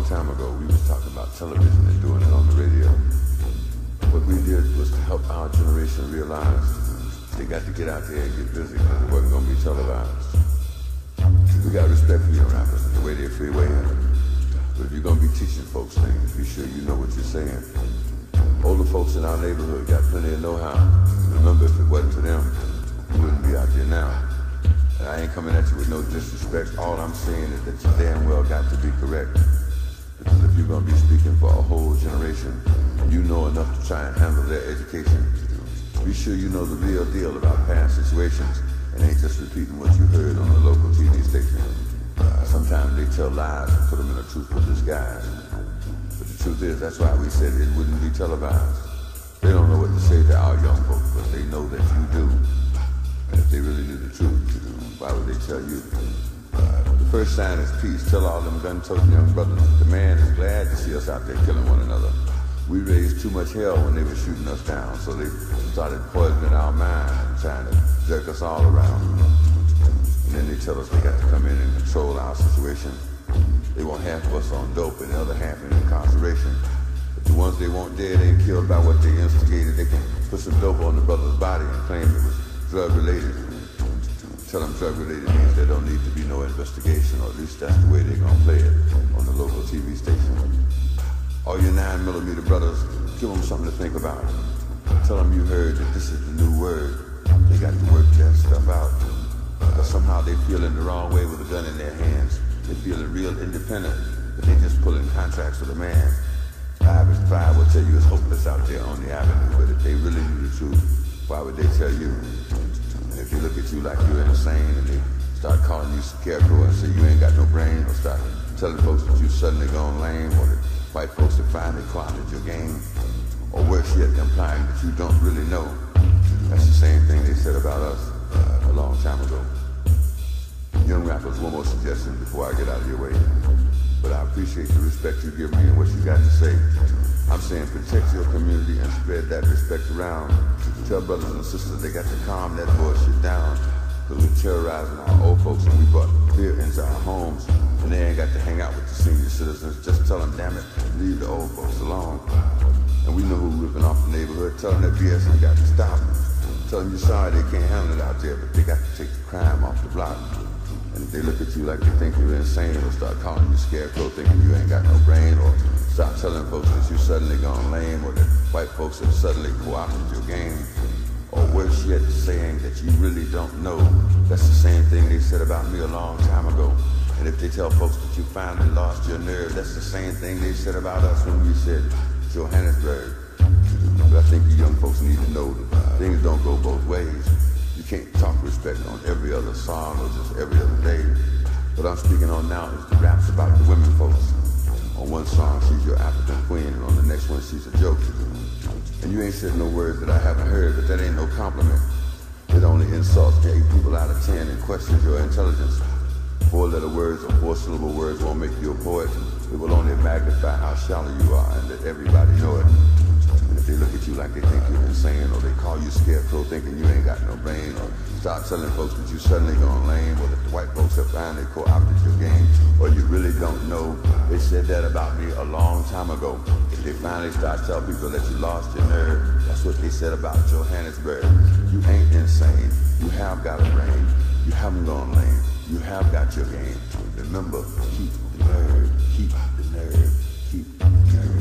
time ago, we was talking about television and doing it on the radio. What we did was to help our generation realize they got to get out there and get busy because it wasn't going to be televised. We got respect for young rappers and the way they're freewaying. But if you're going to be teaching folks things, be sure you know what you're saying. Older folks in our neighborhood got plenty of know-how. Remember, if it wasn't for them, you wouldn't be out there now. And I ain't coming at you with no disrespect. All I'm saying is that you damn well got to be correct. Because if you're going to be speaking for a whole generation, you know enough to try and handle their education. Be sure you know the real deal about past situations and ain't just repeating what you heard on the local TV station. Sometimes they tell lies and put them in a truthful disguise. But the truth is, that's why we said it wouldn't be televised. They don't know what to say to our young folks, but they know that you do. And if they really knew the truth, why would they tell you? The first sign is peace. Tell all them gun-toting young brothers that the man is glad to see us out there killing one another. We raised too much hell when they were shooting us down, so they started poisoning our mind and trying to jerk us all around. And then they tell us they got to come in and control our situation. They want half of us on dope and the other half in incarceration. But the ones they want dead ain't killed by what they instigated. They can put some dope on the brother's body and claim it was drug-related. Tell them drug-related means there don't need to be no investigation, or at least that's the way they're gonna play it on the local TV station. All your 9mm brothers, give them something to think about. Tell them you heard that this is the new word. They got to work that stuff out. Because somehow they feeling the wrong way with a gun in their hands. They feeling real independent, but they just pulling contracts with a man. 5 is 5 will tell you it's hopeless out there on the avenue, but if they really knew the truth, why would they tell you? And if they look at you like you're insane and they start calling you scarecrow and say you ain't got no brain, or start telling folks that you suddenly gone lame, or that white folks have finally co-opted your game, or worse yet, implying that you don't really know. That's the same thing they said about us a long time ago. Young rappers, one more suggestion before I get out of your way. But I appreciate the respect you give me and what you got to say. I'm saying protect your community and spread that respect around. Tell brothers and sisters they got to calm that bullshit down. Because we're terrorizing our old folks and we brought fear into our homes. And they ain't got to hang out with the senior citizens. Just tell them, damn it, leave the old folks alone. And we know who's ripping off the neighborhood. Tell them that BS ain't got to stop. Tell them you're sorry they can't handle it out there, but they got to take the crime off the block. And if they look at you like they think you're insane, or start calling you scarecrow thinking you ain't got no brain, or start telling folks that you suddenly gone lame, or that white folks have suddenly co-opted your game, or worse yet, saying that you really don't know, that's the same thing they said about me a long time ago. And if they tell folks that you finally lost your nerve, that's the same thing they said about us when we said Johannesburg. But I think you young folks need to know that things don't go both ways. You can't talk respect on every other song or just every other day. What I'm speaking on now is the raps about the women folks. On one song, she's your African queen, and on the next one, she's a joke. And you ain't said no words that I haven't heard, but that ain't no compliment. It only insults 8 people out of 10 and questions your intelligence. 4-letter words or 4-syllable words won't make you a poet. It will only magnify how shallow you are and let everybody know it. And if they look at you like they think you're insane, or they call you scarecrow thinking you ain't got no brain, or start telling folks that you suddenly gone lame, or that the white folks have finally co-opted your game, or you really don't know, they said that about me a long time ago. If they finally start telling people that you lost your nerve, that's what they said about Johannesburg. You ain't insane. You have got a brain. You haven't gone lame. You have got your game. Remember, keep the nerve, keep the nerve, keep the nerve.